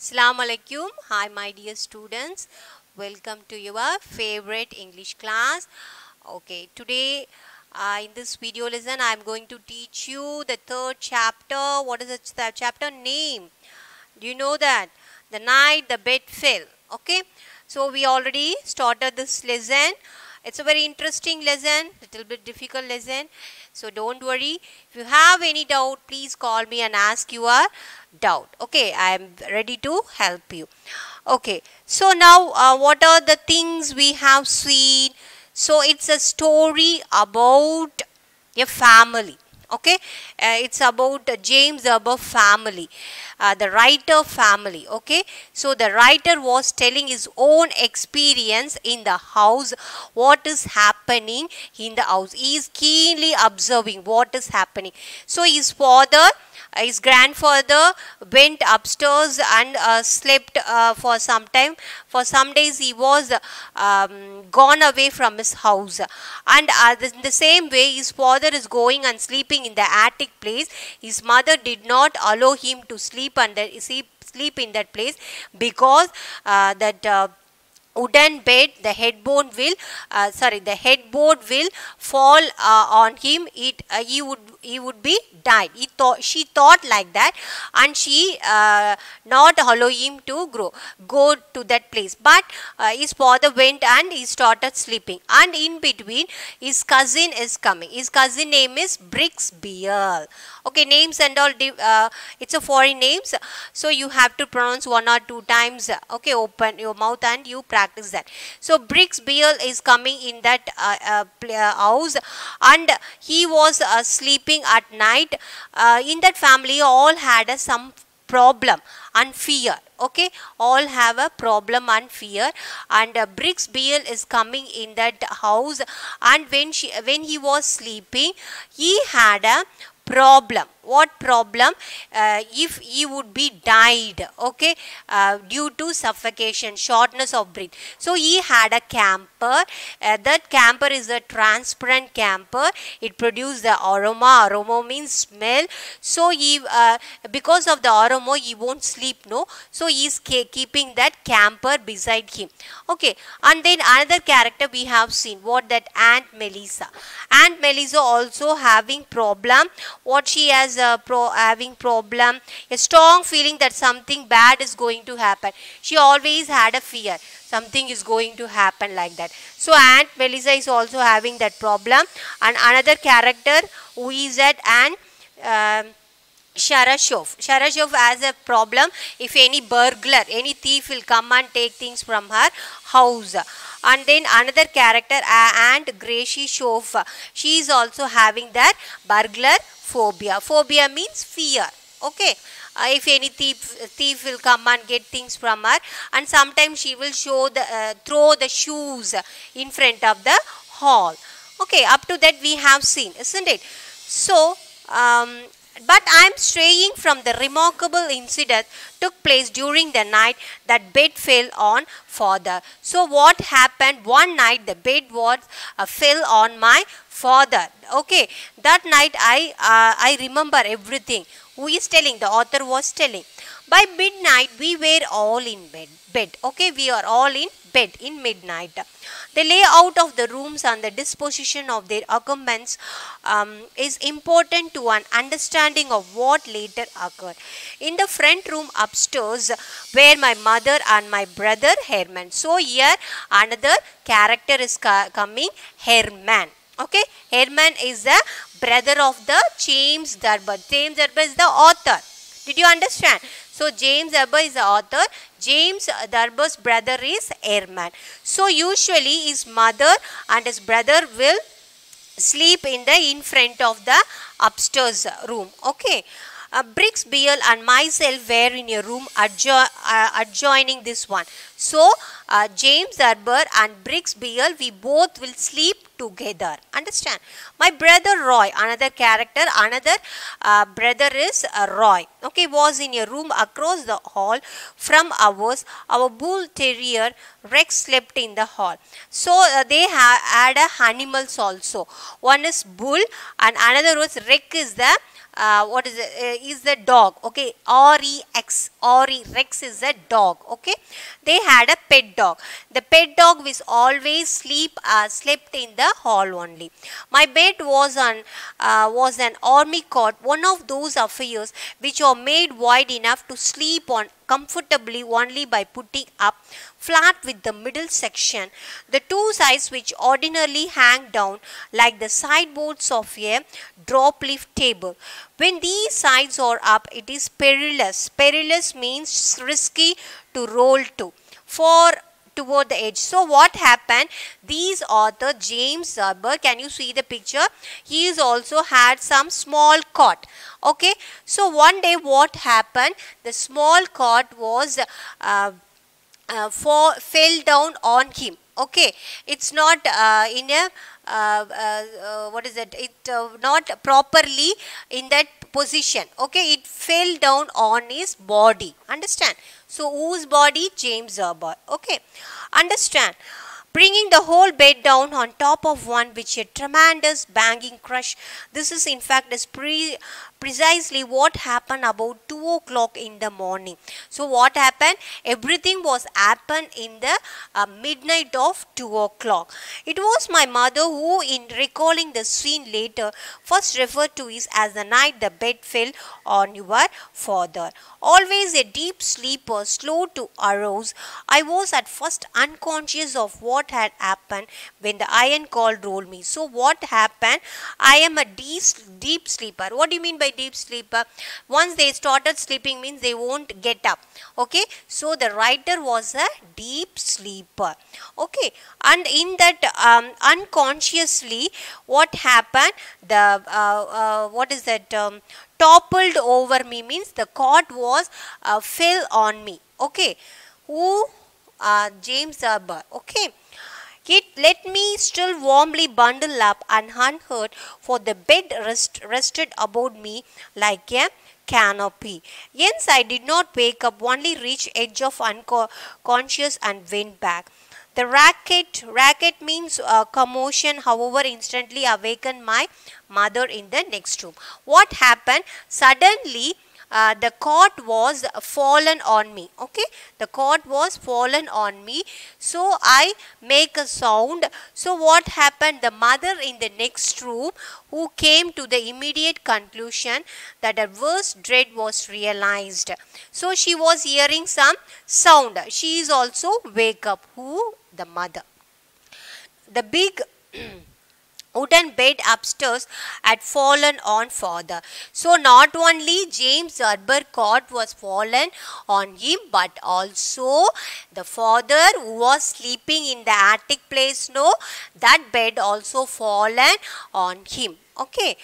Assalamu alaikum. Hi my dear students. Welcome to your favorite English class. Okay, today in this video lesson I am going to teach you the third chapter. What is the chapter name? Do you know that? The night the bed fell. Okay, so we already started this lesson. It's a very interesting lesson, little bit difficult lesson. So don't worry. If you have any doubt, please call me and ask your doubt. Okay, I am ready to help you. Okay, so now what are the things we have seen? So it's a story about a family. Okay, it's about James Above family, the writer family. Okay, so the writer was telling his own experience in the house, what is happening in the house. He is keenly observing what is happening. So his grandfather went upstairs and slept for some time. For some days he was gone away from his house, and in the same way his father is going and sleeping in the attic place. His mother did not allow him to sleep in that place because that wooden bed, the headboard will fall on him. He would be died. She thought like that, and she not allow him to go to that place. But his father went and he started sleeping, and in between his cousin is coming. His cousin name is Bricksbeil. Okay, names and all it's a foreign names, so you have to pronounce one or two times. Okay, open your mouth and you practice that. So Bricksbeil is coming in that house, and he was sleeping at night. In that family all had some problem and fear. Okay, all have a problem and fear, and Bricksbeil is coming in that house, and when he was sleeping, he had a problem. What problem? If he would be died, okay, due to suffocation, shortness of breath. So he had a camper. That camper is a transparent camper. It produced the aroma. Aroma means smell. So because of the aroma, he won't sleep. No, so he is keeping that camper beside him. Okay, and then another character we have seen. What? That Aunt Melissa. Aunt Melissa also having problem. What she has having problem, a strong feeling that something bad is going to happen. She always had a fear, something is going to happen like that. So Aunt Melissa is also having that problem. And another character who is that Aunt Sharashov. Sharashov has a problem if any burglar, any thief will come and take things from her house. And then another character, Aunt Gracie Shov, she is also having that burglar phobia. Phobia means fear. Okay, if any thief will come and get things from her, and sometimes she will throw the shoes in front of the hall. Okay, up to that we have seen, isn't it? So but I am straying from the remarkable incident took place during the night that bed fell on father. So what happened? One night the bed fell on my father. Okay, that night I remember everything. Who is telling? The author was telling. By midnight we were all in bed. Okay, we are all in bed in midnight. The layout of the rooms and the disposition of their occupants is important to an understanding of what later occurred. In the front room upstairs were my mother and my brother Herman. So here another character is coming, Herman. Okay, Herman is the brother of the James Darby. James Darby is the author. Did you understand? So James Darby is the author. James Darby's brother is Herman. So usually his mother and his brother will sleep in front of the upstairs room. Okay. Bricksbeil and myself were in a room adjoining this one. So James Darby and Bricksbeil, we both will sleep together. Understand? My brother Roy, another character, another brother is Roy. Okay, was in a room across the hall from ours. Our bull terrier Rex slept in the hall. So they had animals also. One is bull and another was Rex is the what is the dog. Okay, Rex. Rex is a dog. Okay, they had a pet dog. The pet dog was always slept in the hall only. My bed was an army cot, one of those affairs which are made wide enough to sleep on comfortably only by putting up flat with the middle section, the two sides which ordinarily hang down like the sideboards of a drop lift table. When these sides are up, it is perilous. Perilous means risky to roll to. For toward the edge. So what happened? These author James Zerber, can you see the picture? He is also had some small cot. Okay. So one day what happened? The small cot was fell down on him. Okay. It's not in a what is it? It not properly in that position. Okay. It fell down on his body. Understand? So whose body? James Zerber. Okay. Understand? Bringing the whole bed down on top of one which a tremendous banging crush. This is in fact precisely what happened about 2 o'clock in the morning. So what happened? Everything was happened in the midnight of 2 o'clock. It was my mother who, in recalling the scene later, first referred to it as the night the bed fell on your father. Always a deep sleeper, slow to arouse, I was at first unconscious of what had happened when the iron cord rolled me. So what happened? I am a deep sleeper. What do you mean by deep sleeper? Once they started sleeping means they won't get up. Okay. So the writer was a deep sleeper. Okay. And in that unconsciously what happened? The what is that? Toppled over me means the cord was fell on me. Okay. Who? James Zerber. Okay. It let me still warmly bundle up and unhurt, for the bed rested above me like a canopy. Hence I did not wake up, only reached edge of unconscious and went back. The racket means commotion, however, instantly awakened my mother in the next room. What happened? Suddenly, the cord was fallen on me. Okay, the cord was fallen on me. So I make a sound. So what happened? The mother in the next room, who came to the immediate conclusion that her worst dread was realized. So she was hearing some sound. She is also wake up. Who? The mother. The big wooden bed upstairs had fallen on father. So not only James Zerber cord was fallen on him, but also the father who was sleeping in the attic place, no, that bed also fallen on him. Okay.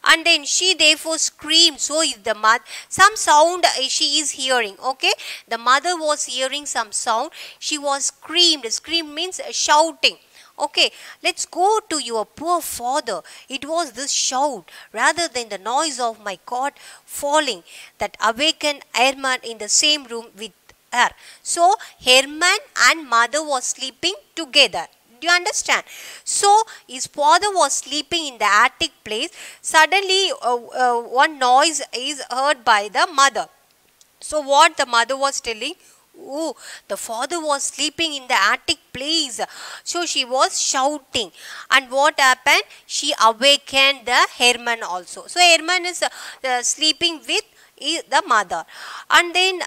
And then she therefore screamed. So is the mother, some sound she is hearing. Okay, the mother was hearing some sound. She was screamed. Scream means shouting. Okay, let's go to your poor father. It was this shout rather than the noise of my cot falling that awakened Herman in the same room with her. So Herman and mother was sleeping together. Do you understand? So his father was sleeping in the attic place. Suddenly one noise is heard by the mother. So what the mother was telling? Oh, the father was sleeping in the attic place. So she was shouting. And what happened? She awakened the Herman also. So Herman is sleeping with the mother. And then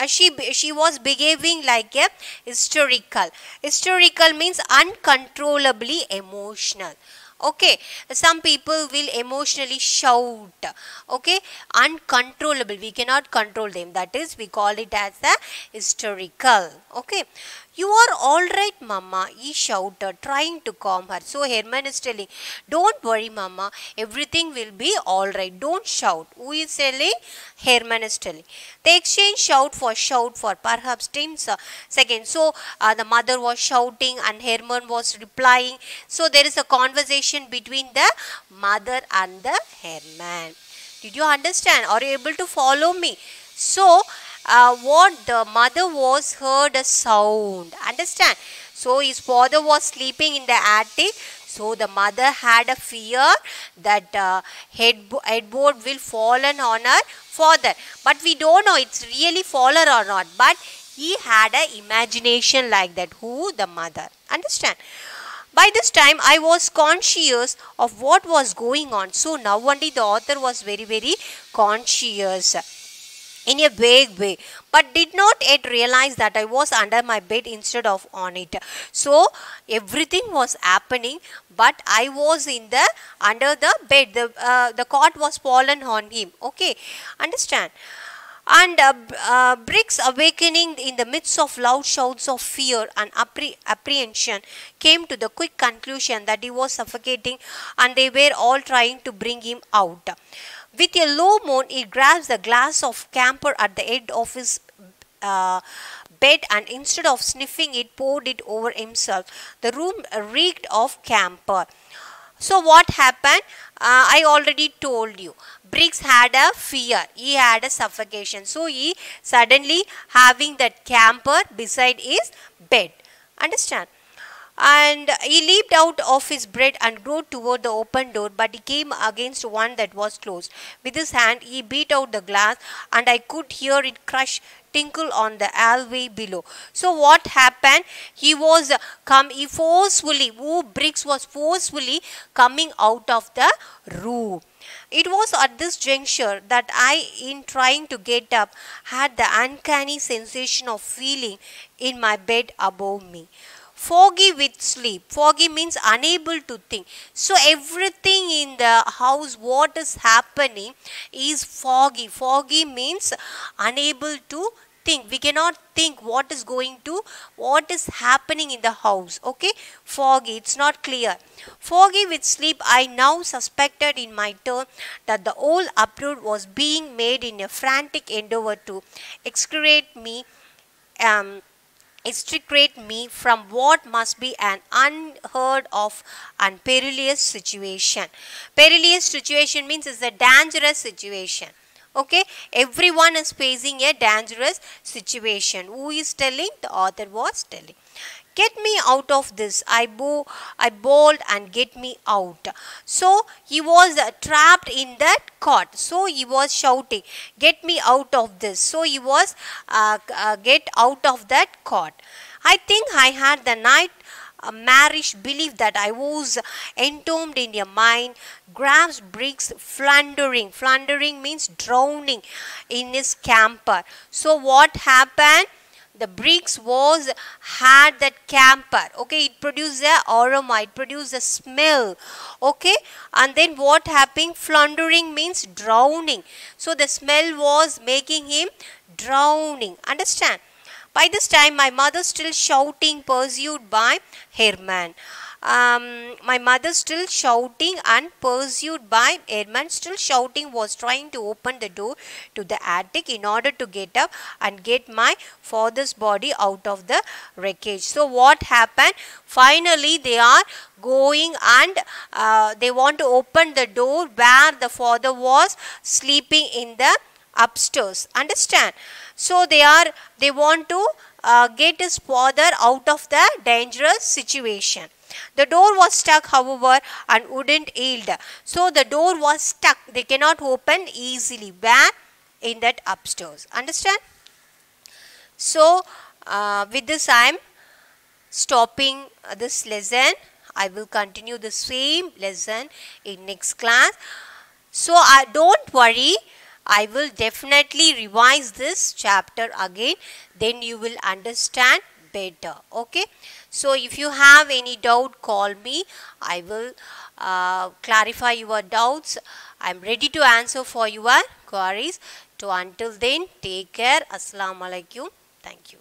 she was behaving like a hysterical. Hysterical means uncontrollably emotional. Okay, some people will emotionally shout. Okay, uncontrollable, we cannot control them, that is we call it as the hysterical. Okay, you are all right mama, he shouted, trying to calm her. So Herman is telling, don't worry mama, everything will be all right, don't shout. Who is telling? Herman is telling. They exchanged shout for perhaps 10 seconds. So the mother was shouting and Herman was replying. So there is a conversation between the mother and the Herman. Did you understand? Are you able to follow me? So what the mother was heard a sound. Understand? So his father was sleeping in the attic. So the mother had a fear that headboard will fallen on her father. But we don't know it's really fallen or not. But he had an imagination like that. Who? The mother. Understand? By this time, I was conscious of what was going on. So now only the author was very, very conscious in a vague way, but did not yet realize that I was under my bed instead of on it. So everything was happening, but I was in the under the bed. The cot was fallen on him. Okay, understand? And Briggs, awakening in the midst of loud shouts of fear and apprehension, came to the quick conclusion that he was suffocating and they were all trying to bring him out. With a low moan, he grabs the glass of camphor at the end of his bed and instead of sniffing it, poured it over himself. The room reeked of camphor. So what happened? I already told you. Briggs had a fear. He had a suffocation. So he suddenly having that camphor beside his bed. Understand? And he leaped out of his bed and rode toward the open door, but he came against one that was closed. With his hand he beat out the glass, and I could hear it crush, tinkle on the hallway below. So what happened? Briggs was forcefully coming out of the room. It was at this juncture that I, in trying to get up, had the uncanny sensation of feeling in my bed above me. Foggy with sleep. Foggy means unable to think. So everything in the house, what is happening is foggy. Foggy means unable to think. We cannot think what is happening in the house. Okay, foggy, it's not clear. Foggy with sleep, I now suspected in my turn that the whole uproar was being made in a frantic endeavor to extricate me from what must be an unheard of and perilous situation. Perilous situation means it's a dangerous situation. Okay, everyone is facing a dangerous situation. Who is telling? The author was telling. Get me out of this, I bawled, and get me out. So he was trapped in that cot. So he was shouting, get me out of this. So he was get out of that cot. I think I had the night marish belief that I was entombed in a mine. Grabs Briggs floundering. Floundering means drowning in his camphor. So what happened? The Briggs had that camphor. Okay, it produced an aroma, it produced a smell. Okay, and then what happened? Floundering means drowning. So the smell was making him drowning. Understand? By this time, my mother still shouting, pursued by Herman. My mother still shouting and pursued by Herman, still shouting, was trying to open the door to the attic in order to get up and get my father's body out of the wreckage. So what happened? Finally, they are going and they want to open the door where the father was sleeping in the upstairs. Understand? So they want to get his father out of the dangerous situation. The door was stuck, however, and wouldn't yield. So the door was stuck. They cannot open easily. Where? In that upstairs. Understand? So with this I am stopping this lesson. I will continue the same lesson in next class. So don't worry. I will definitely revise this chapter again. Then you will understand better. Okay. So if you have any doubt, call me. I will clarify your doubts. I am ready to answer for your queries. So until then, take care. Assalamu alaikum. Thank you.